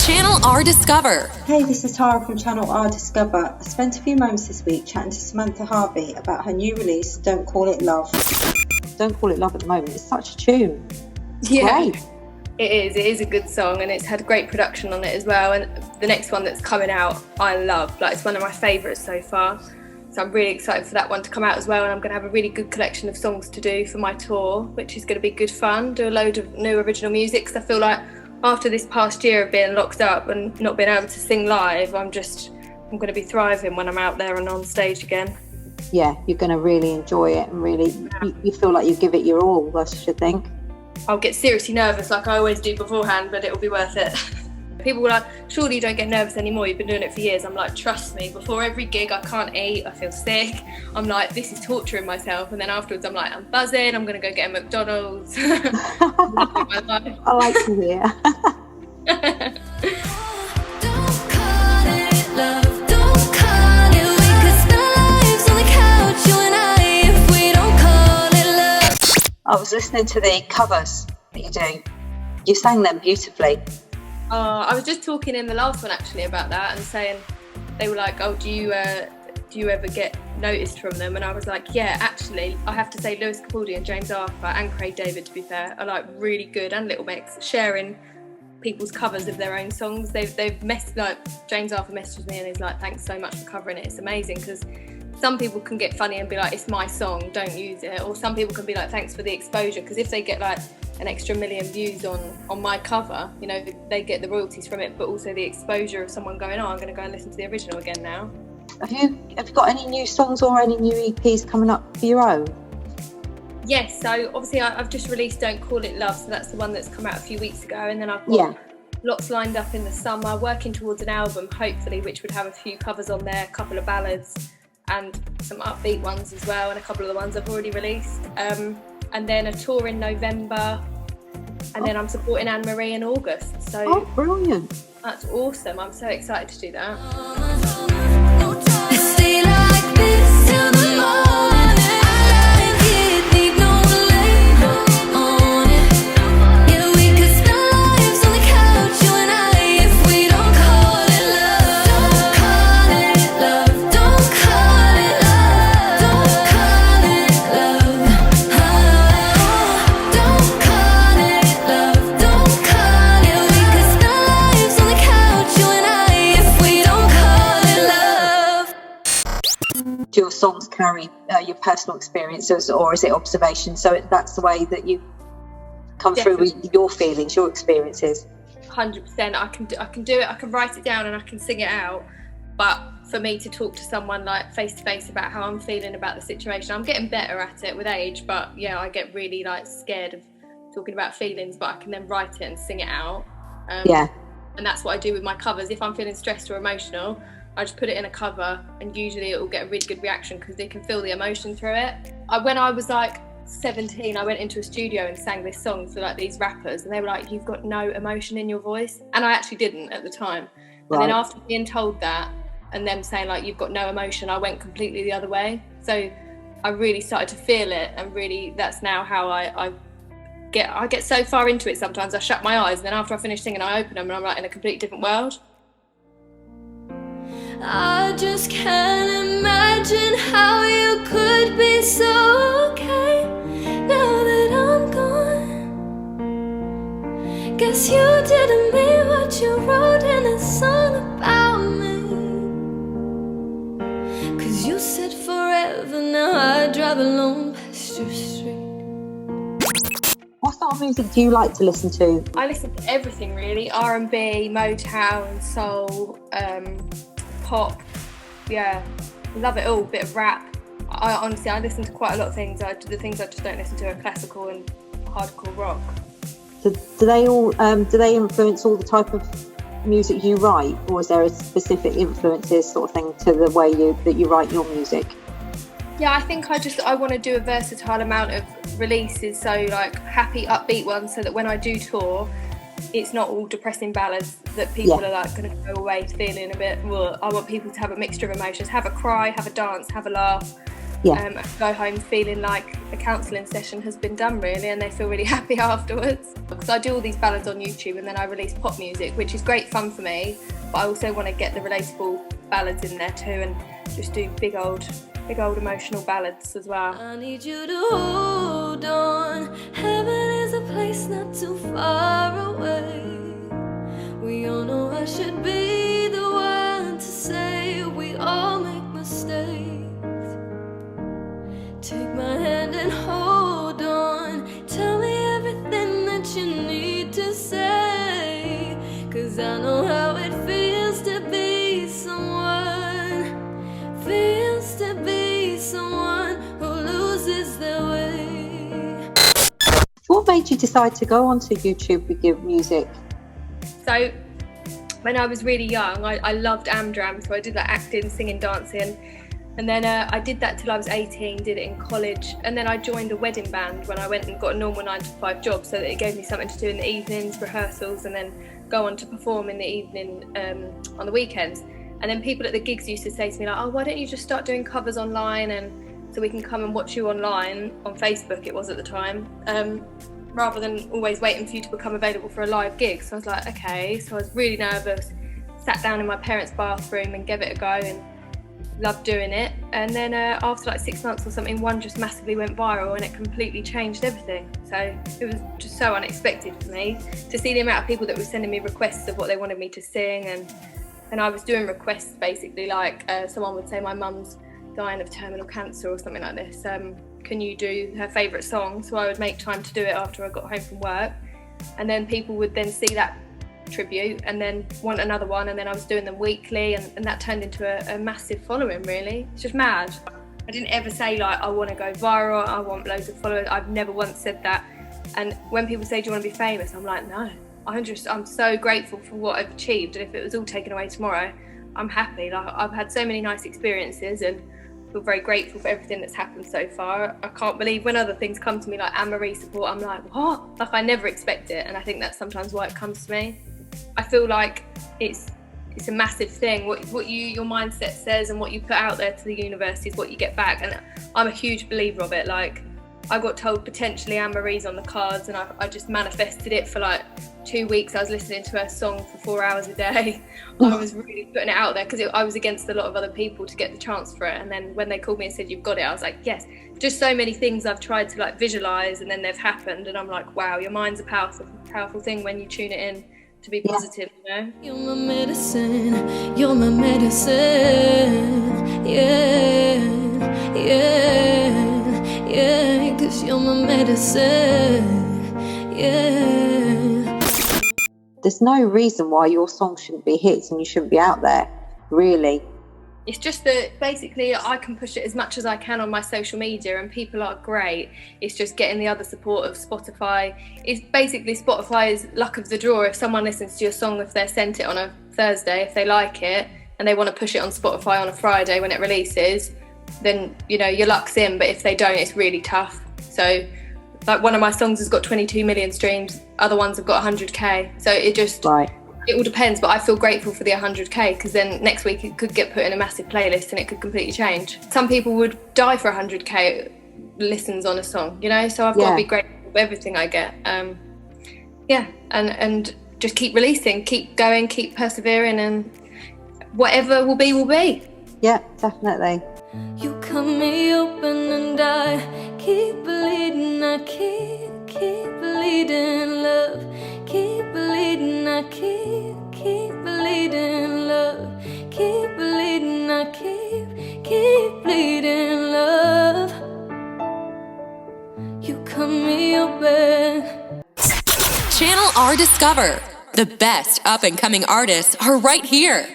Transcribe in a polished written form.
Channel R Discover. Hey, this is Tara from Channel R Discover. I spent a few moments this week chatting to Samantha Harvey about her new release, Don't Call It Love. Don't Call It Love at the moment, it's such a tune. It's great. It is a good song, and it's had great production on it as well. And the next one that's coming out, I love. Like, it's one of my favourites so far. So I'm really excited for that one to come out as well. And I'm going to have a really good collection of songs to do for my tour, which is going to be good fun. Do a load of new original music, because I feel like after this past year of being locked up and not being able to sing live, I'm going to be thriving when I'm out there and on stage again. Yeah, you're going to really enjoy it, and really, you feel like you give it your all, I should think. I'll get seriously nervous like I always do beforehand, but it'll be worth it. People were like, surely you don't get nervous anymore, you've been doing it for years. I'm like, trust me, before every gig I can't eat, I feel sick. I'm like, this is torturing myself. And then afterwards I'm like, I'm buzzing, I'm going to go get a McDonald's. I like to hear. I was listening to the covers that you do. You sang them beautifully. I was just talking in the last one actually about that, and saying, they were like, oh, do you ever get noticed from them? And I was like, yeah, actually, I have to say Lewis Capaldi and James Arthur and Craig David, to be fair, are like really good, and Little Mix, sharing people's covers of their own songs. They've like, James Arthur messages me and he's like, thanks so much for covering it, it's amazing, because some people can get funny and be like, it's my song, don't use it. Or some people can be like, thanks for the exposure, because if they get like an extra million views on my cover, you know, they get the royalties from it, but also the exposure of someone going, oh, I'm going to go and listen to the original again now. Have you got any new songs or any new EPs coming up for your own? Yes, so obviously I've just released Don't Call It Love, so that's the one that's come out a few weeks ago, and then I've got lots lined up in the summer, working towards an album, hopefully, which would have a few covers on there, a couple of ballads, and some upbeat ones as well, and a couple of the ones I've already released. And then a tour in November, and then I'm supporting Anne-Marie in August. So brilliant. That's awesome. I'm so excited to do that. Do your songs carry your personal experiences, or is it observation? So that's the way that you come through with your feelings, your experiences. 100%. I can do it. I can write it down and I can sing it out. But for me to talk to someone like face to face about how I'm feeling about the situation, I'm getting better at it with age. But yeah, I get really like scared of talking about feelings. But I can then write it and sing it out. And that's what I do with my covers. If I'm feeling stressed or emotional, I just put it in a cover, and usually it will get a really good reaction because they can feel the emotion through it. When I was like 17, I went into a studio and sang this song for like these rappers, and they were like, you've got no emotion in your voice. And I actually didn't at the time. Right. And then after being told that and them saying like, you've got no emotion, I went completely the other way. So I really started to feel it, and really that's now how I get so far into it sometimes. I shut my eyes, and then after I finish singing, I open them and I'm like in a completely different world. I just can't imagine how you could be so okay now that I'm gone. Guess you didn't mean what you wrote in a song about me. 'Cause you said forever, now I drive alone past your street. What sort of music do you like to listen to? I listen to everything really. R&B, Motown, soul, pop, love it all. Bit of rap. I honestly listen to quite a lot of things. The things I just don't listen to are classical and hardcore rock. So do they influence all the type of music you write, or is there a specific influences sort of thing to the way that you write your music? Yeah, I think I want to do a versatile amount of releases, so like happy, upbeat ones, so that when I do tour, it's not all depressing ballads that people are like going to go away feeling a bit. Well, I want people to have a mixture of emotions, have a cry, have a dance, have a laugh, Go home feeling like a counselling session has been done, really, and they feel really happy afterwards. Because I do all these ballads on YouTube and then I release pop music, which is great fun for me, but I also want to get the relatable ballads in there too and just do big old emotional ballads as well. I need you to hold on. Heaven is a place not too far away. We all know I should be the one to say we all make mistakes. Take my hand and hold on. Tell me everything that you need to say, 'cause I know how it feels to be someone, who loses their way. What made you decide to go onto YouTube with your music? So when I was really young, I loved Amdram, so I did like acting, singing, dancing. And then I did that till I was 18, did it in college. And then I joined a wedding band when I went and got a normal 9-to-5 job, so that it gave me something to do in the evenings, rehearsals, and then go on to perform in the evening on the weekends. And then people at the gigs used to say to me like, oh, why don't you just start doing covers online, and so we can come and watch you online, on Facebook it was at the time, rather than always waiting for you to become available for a live gig. So I was like, okay. So I was really nervous, sat down in my parents' bathroom and gave it a go, and loved doing it. And then after like 6 months or something, one just massively went viral and it completely changed everything. So it was just so unexpected for me to see the amount of people that were sending me requests of what they wanted me to sing, and I was doing requests basically like someone would say my mum's dying of terminal cancer or something like this, can you do her favourite song? So I would make time to do it after I got home from work, and then people would then see that tribute and then want another one, and then I was doing them weekly, and that turned into a massive following, really. It's just mad. I didn't ever say like I want to go viral, I want loads of followers. I've never once said that. And when people say do you want to be famous, I'm like, no, I'm so grateful for what I've achieved, and if it was all taken away tomorrow, I'm happy. Like, I've had so many nice experiences and feel very grateful for everything that's happened so far. I can't believe when other things come to me like Anne-Marie support, I'm like, what? Like, I never expect it, and I think that's sometimes why it comes to me. I feel like it's a massive thing. What your mindset says and what you put out there to the universe is what you get back, and I'm a huge believer of it. Like, I got told potentially Anne-Marie's on the cards, and I just manifested it for like 2 weeks. I was listening to her song for 4 hours a day. I was really putting it out there because I was against a lot of other people to get the chance for it. And then when they called me and said, you've got it, I was like, yes. Just so many things I've tried to like visualize, and then they've happened. And I'm like, wow, your mind's a powerful thing when you tune it in to be positive, you know? You're my medicine, you're my medicine, yeah, yeah, yeah, 'cause you're my medicine, yeah. There's no reason why your song shouldn't be hits and you shouldn't be out there, really. It's just that basically I can push it as much as I can on my social media, and people are great. It's just getting the other support of Spotify. It's basically Spotify's luck of the draw. If someone listens to your song, if they're sent it on a Thursday, if they like it and they want to push it on Spotify on a Friday when it releases, then, you know, your luck's in. But if they don't, it's really tough. So like one of my songs has got 22 million streams, other ones have got 100k. So it just... Right. It all depends, but I feel grateful for the 100k, because then next week it could get put in a massive playlist and it could completely change. Some people would die for 100k listens on a song, you know, so I've got to be grateful for everything I get. And just keep releasing, keep going, keep persevering, and whatever will be, will be. Yeah, definitely. You cut me open and I keep bleeding, I keep bleeding, love. Keep bleeding, I keep bleeding, love. Keep bleeding, I keep bleeding, love. You cut me open. Channel R Discover. The best up and coming artists are right here.